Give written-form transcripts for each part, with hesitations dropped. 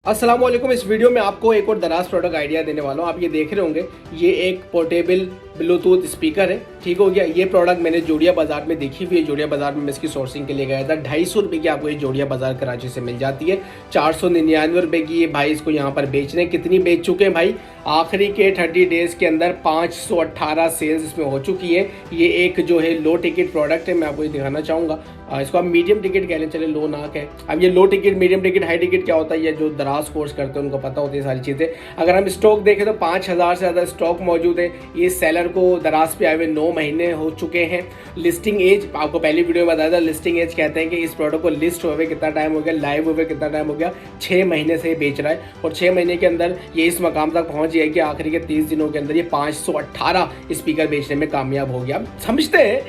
अस्सलाम वालेकुम। इस वीडियो में आपको एक और दराज प्रोडक्ट आइडिया देने वाला हूँ। आप ये देख रहे होंगे, ये एक पोर्टेबल ब्लूटूथ स्पीकर है। ठीक हो गया। ये प्रोडक्ट मैंने जोड़िया बाजार में देखी हुई है। जोड़िया बाजार में मैं इसकी सोर्सिंग के लिए गया था। 250 की आपको ये जोड़िया बाजार कराची से मिल जाती है। 499 की ये भाई इसको यहाँ पर बेच रहे हैं। कितनी बेच चुके हैं भाई? आखिरी के 30 डेज के अंदर 518 सेल्स इसमें हो चुकी है। ये एक जो है लो टिकट प्रोडक्ट है। मैं आपको ये दिखाना चाहूँगा। इसको आप मीडियम टिकट कह लें, चले लो ना कहें। अब ये low ticket, medium ticket, high ticket क्या होता है, ये जो दराज कोर्स करते हैं उनको पता होती है सारी चीज़ें। अगर हम स्टॉक देखें तो 5000 से ज़्यादा स्टॉक मौजूद है। ये सेलर को दराज पे आए हुए 9 महीने हो चुके हैं। लिस्टिंग एज आपको पहली वीडियो में बताया था। लिस्टिंग एज कहते हैं कि इस प्रोडक्ट को लिस्ट हुए कितना टाइम हो गया, लाइव हुए कितना टाइम हो गया। 6 महीने से बेच रहा है और 6 महीने के अंदर ये इस मकाम तक पहुंच गया कि आखिरी के 30 दिनों के अंदर ये 518 स्पीकर बेचने में कामयाब हो गया। समझते हैं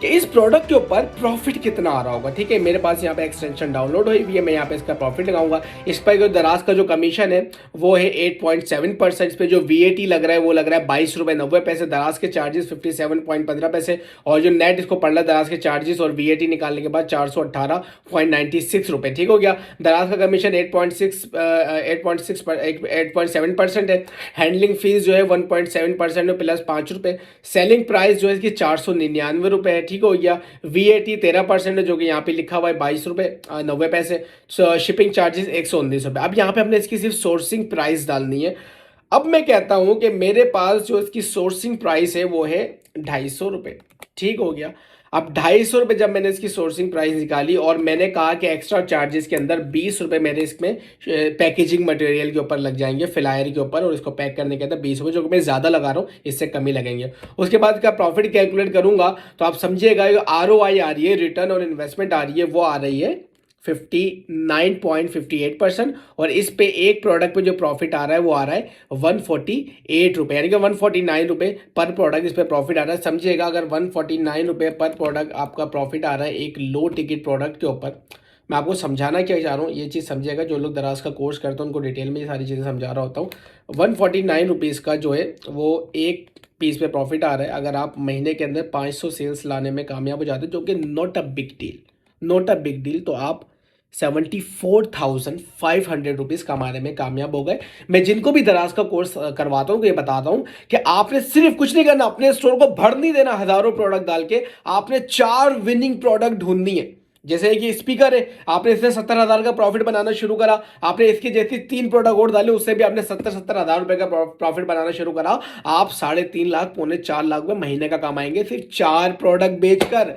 कि इस प्रोडक्ट के ऊपर प्रॉफिट कितना आ रहा होगा। ठीक है, मेरे पास यहाँ पे एक्सटेंशन डाउनलोड हुई हुई है। मैं यहाँ पे इसका प्रॉफिट लगाऊंगा। इस पर जो दराज का जो कमीशन है वो है 8.7%। इस पर जो VAT लग रहा है वो लग रहा है 22 रुपये 90 पैसे। दराज के चार्जेस 57.15 पैसे और जो नेट इसको पड़ रहा है दराज के चार्जेस और VAT निकालने के बाद 418.96 रुपये। ठीक हो गया। दराज का कमीशन 8.7% है। हैंडलिंग फीस जो है 1.7% है प्लस 5 रुपये। सेलिंग प्राइस जो है इसकी 499 रुपये है। ठीक हो गया। VAT 13% है जो कि यहाँ पे लिखा हुआ है 22 रुपये 90 पैसे। शिपिंग चार्जेस 119 रुपये। अब यहाँ पे हमने इसकी सिर्फ सोर्सिंग प्राइस डालनी है। अब मैं कहता हूं कि मेरे पास जो इसकी सोर्सिंग प्राइस है वो है 250 रुपये। ठीक हो गया। अब 250 रुपये जब मैंने इसकी सोर्सिंग प्राइस निकाली और मैंने कहा कि एक्स्ट्रा चार्जेस के अंदर 20 रुपये मेरे इसमें पैकेजिंग मटेरियल के ऊपर लग जाएंगे, फ्लायर के ऊपर, और इसको पैक करने के अंदर 20 रुपये, जो कि मैं ज़्यादा लगा रहा हूँ, इससे कम ही लगेंगे। उसके बाद का प्रॉफिट कैलकुलेट करूंगा तो आप समझिएगा ROI आ रही है, रिटर्न और इन्वेस्टमेंट आ रही है, वो आ रही है 59.58%। और इस पे एक प्रोडक्ट पे जो प्रॉफिट आ रहा है वो आ रहा है 148 रुपये, यानी कि 149 रुपये पर प्रोडक्ट इस पे प्रॉफिट आ रहा है। समझिएगा, अगर 149 रुपये पर प्रोडक्ट आपका प्रॉफिट आ रहा है एक लो टिकट प्रोडक्ट के ऊपर, मैं आपको समझाना क्या चाह रहा हूँ ये चीज़ समझिएगा। जो लोग दराज का कोर्स करते हैं उनको डिटेल में ये सारी चीज़ें समझा रहा होता हूँ। 149 रुपीज़ का जो है वो एक पीस पे प्रॉफिट आ रहा है। अगर आप महीने के अंदर 500 सेल्स लाने में कामयाब हो जाते हैं, जो कि not a big deal, not a big deal, तो आप 74,500 रुपीज़ कमाने में कामयाब हो गए। मैं जिनको भी दराज का कोर्स करवाता हूँ ये बताता हूँ कि आपने सिर्फ कुछ नहीं करना, अपने स्टोर को भर नहीं देना हजारों प्रोडक्ट डाल के। आपने 4 विनिंग प्रोडक्ट ढूंढनी है। जैसे कि स्पीकर है, आपने इससे 70,000 का प्रॉफिट बनाना शुरू करा। आपने इसकी जैसी 3 प्रोडक्ट और डाले, उससे भी आपने 70,000 रुपए का प्रॉफिट बनाना शुरू करा। आप 3.5 लाख पौने 4 लाख रुपए महीने का कमाएंगे सिर्फ 4 प्रोडक्ट बेचकर।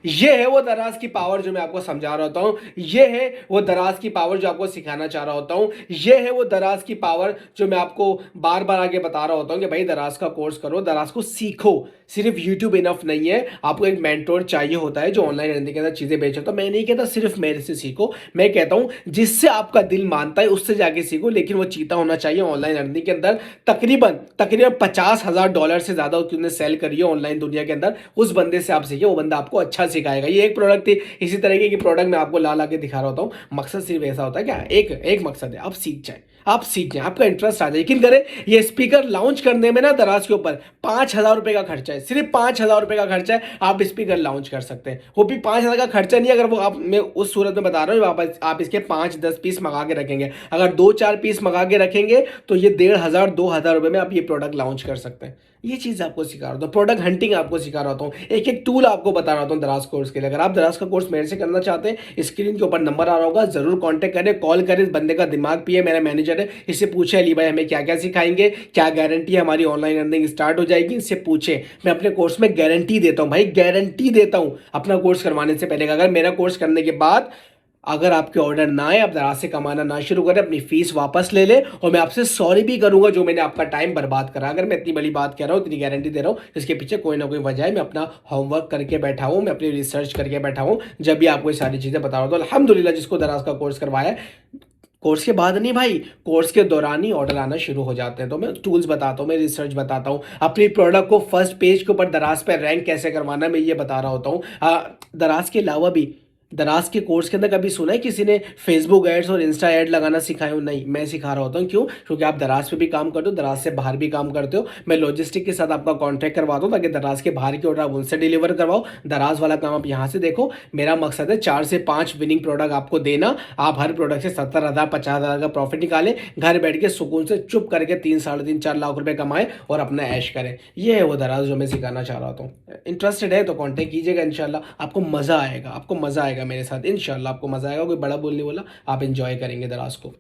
ये है वो दराज की पावर जो मैं आपको समझा रहा होता हूं। ये है वो दराज की पावर जो आपको सिखाना चाह रहा होता हूं। ये है वो दराज की पावर जो मैं आपको बार बार आगे बता रहा होता हूं कि भाई दराज का कोर्स करो, दराज को सीखो। सिर्फ यूट्यूब इनफ नहीं है, आपको एक मेंटोर चाहिए होता है जो ऑनलाइन अर्निंग के अंदर चीजें बेच सकता है। मैं नहीं कहता सिर्फ मेरे से सीखो, मैं कहता हूं जिससे आपका दिल मानता है उससे जाके सीखो, लेकिन वो चीता होना चाहिए ऑनलाइन अर्निंग के अंदर। तकरीबन तकरीबन $50,000 से ज्यादा उसने सेल करी है ऑनलाइन दुनिया के अंदर। उस बंदे से आप सीखिए, वो बंदा आपको अच्छा सिखाएगा। ये एक प्रोडक्ट थी, इसी तरीके की प्रोडक्ट मैं आपको ला के दिखा रहा होता हूँ। मकसद सिर्फ ऐसा होता है क्या, एक मकसद है, आप सीख जाए, आप सीख जाए, आपका इंटरेस्ट आ जाए। यकीन करें, ये स्पीकर लॉन्च करने में ना दराज के ऊपर 5,000 रुपए का खर्चा है, सिर्फ 5,000 रुपए का खर्चा है। आप स्पीकर लॉन्च कर सकते हैं, वो भी 5,000 का खर्चा नहीं। अगर वो आप, मैं उस सूरत में बता रहा हूँ, आप इसके 5-10 पीस मंगा के रखेंगे। अगर 2-4 पीस मंगा के रखेंगे तो ये 1,500-2,000 रुपए में आप ये प्रोडक्ट लॉन्च कर सकते हैं। ये चीज आपको सिखा रहा हूँ, प्रोडक्ट हंटिंग आपको सिखा रहा हूँ, एक एक टूल आपको बता रहा हूँ दराज कोर्स के लिए। अगर आप दराज का कोर्स मेरे से करना चाहते हैं, स्क्रीन के ऊपर नंबर आ रहा होगा, जरूर कांटेक्ट करें, कॉल करें। इस बंदे का दिमाग पिए, मेरा मैनेजर है, इससे पूछे अली भाई हमें क्या क्या सिखाएंगे, क्या गारंटी है हमारी ऑनलाइन अर्निंग स्टार्ट हो जाएगी, इससे पूछे। मैं अपने कोर्स में गारंटी देता हूँ भाई, गारंटी देता हूँ अपना कोर्स करवाने से पहले। अगर मेरा कोर्स करने के बाद अगर आपके ऑर्डर ना आए, आप दराज से कमाना ना शुरू करें, अपनी फीस वापस ले ले, और मैं आपसे सॉरी भी करूंगा जो मैंने आपका टाइम बर्बाद करा। अगर मैं इतनी बड़ी बात कह रहा हूं, इतनी गारंटी दे रहा हूं, इसके पीछे कोई ना कोई वजह है। मैं अपना होमवर्क करके बैठा हूं, मैं अपनी रिसर्च करके बैठा हूं, जब भी आपको ये सारी चीजें बता रहा हूं। तो अल्हम्दुलिल्लाह जिसको दराज का कोर्स करवाया, कोर्स के बाद नहीं भाई, कोर्स के दौरान ही ऑर्डर आना शुरू हो जाते हैं। तो मैं टूल्स बताता हूँ, मैं रिसर्च बताता हूँ, अपनी प्रोडक्ट को फर्स्ट पेज के ऊपर दराज पर रैंक कैसे करवाना मैं ये बता रहा होता हूँ। दराज के अलावा भी दराज के कोर्स के अंदर कभी सुना है किसी ने फेसबुक एड्स और इंस्टा एड लगाना सिखाया हो? नहीं, मैं सिखा रहा होता हूँ। क्यों? क्योंकि आप दराज पे भी काम करते हो, दराज से बाहर भी काम करते हो। मैं लॉजिस्टिक के साथ आपका कॉन्टैक्ट करवाता हूँ ताकि दराज के बाहर की ऑर्डर आप उनसे डिलीवर करवाओ, दराज वाला काम आप यहाँ से देखो। मेरा मकसद है 4 से 5 विनिंग प्रोडक्ट आपको देना, आप हर प्रोडक्ट से 70,000 50,000 का प्रॉफिट निकालें, घर बैठ के सुकून से चुप करके 3 साढ़े 3 4 लाख रुपए कमाएं और अपना ऐश करें। ये है वो दराज जो मैं सिखाना चाह रहा हूँ। इंटरेस्टेड है तो कॉन्टैक्ट कीजिएगा, इंशाल्लाह आपको मज़ा आएगा, आपको मज़ा आएगा मेरे साथ, इंशाल्लाह आपको मज़ा आएगा। कोई बड़ा बोल नहीं बोला, आप इंजॉय करेंगे दराज को।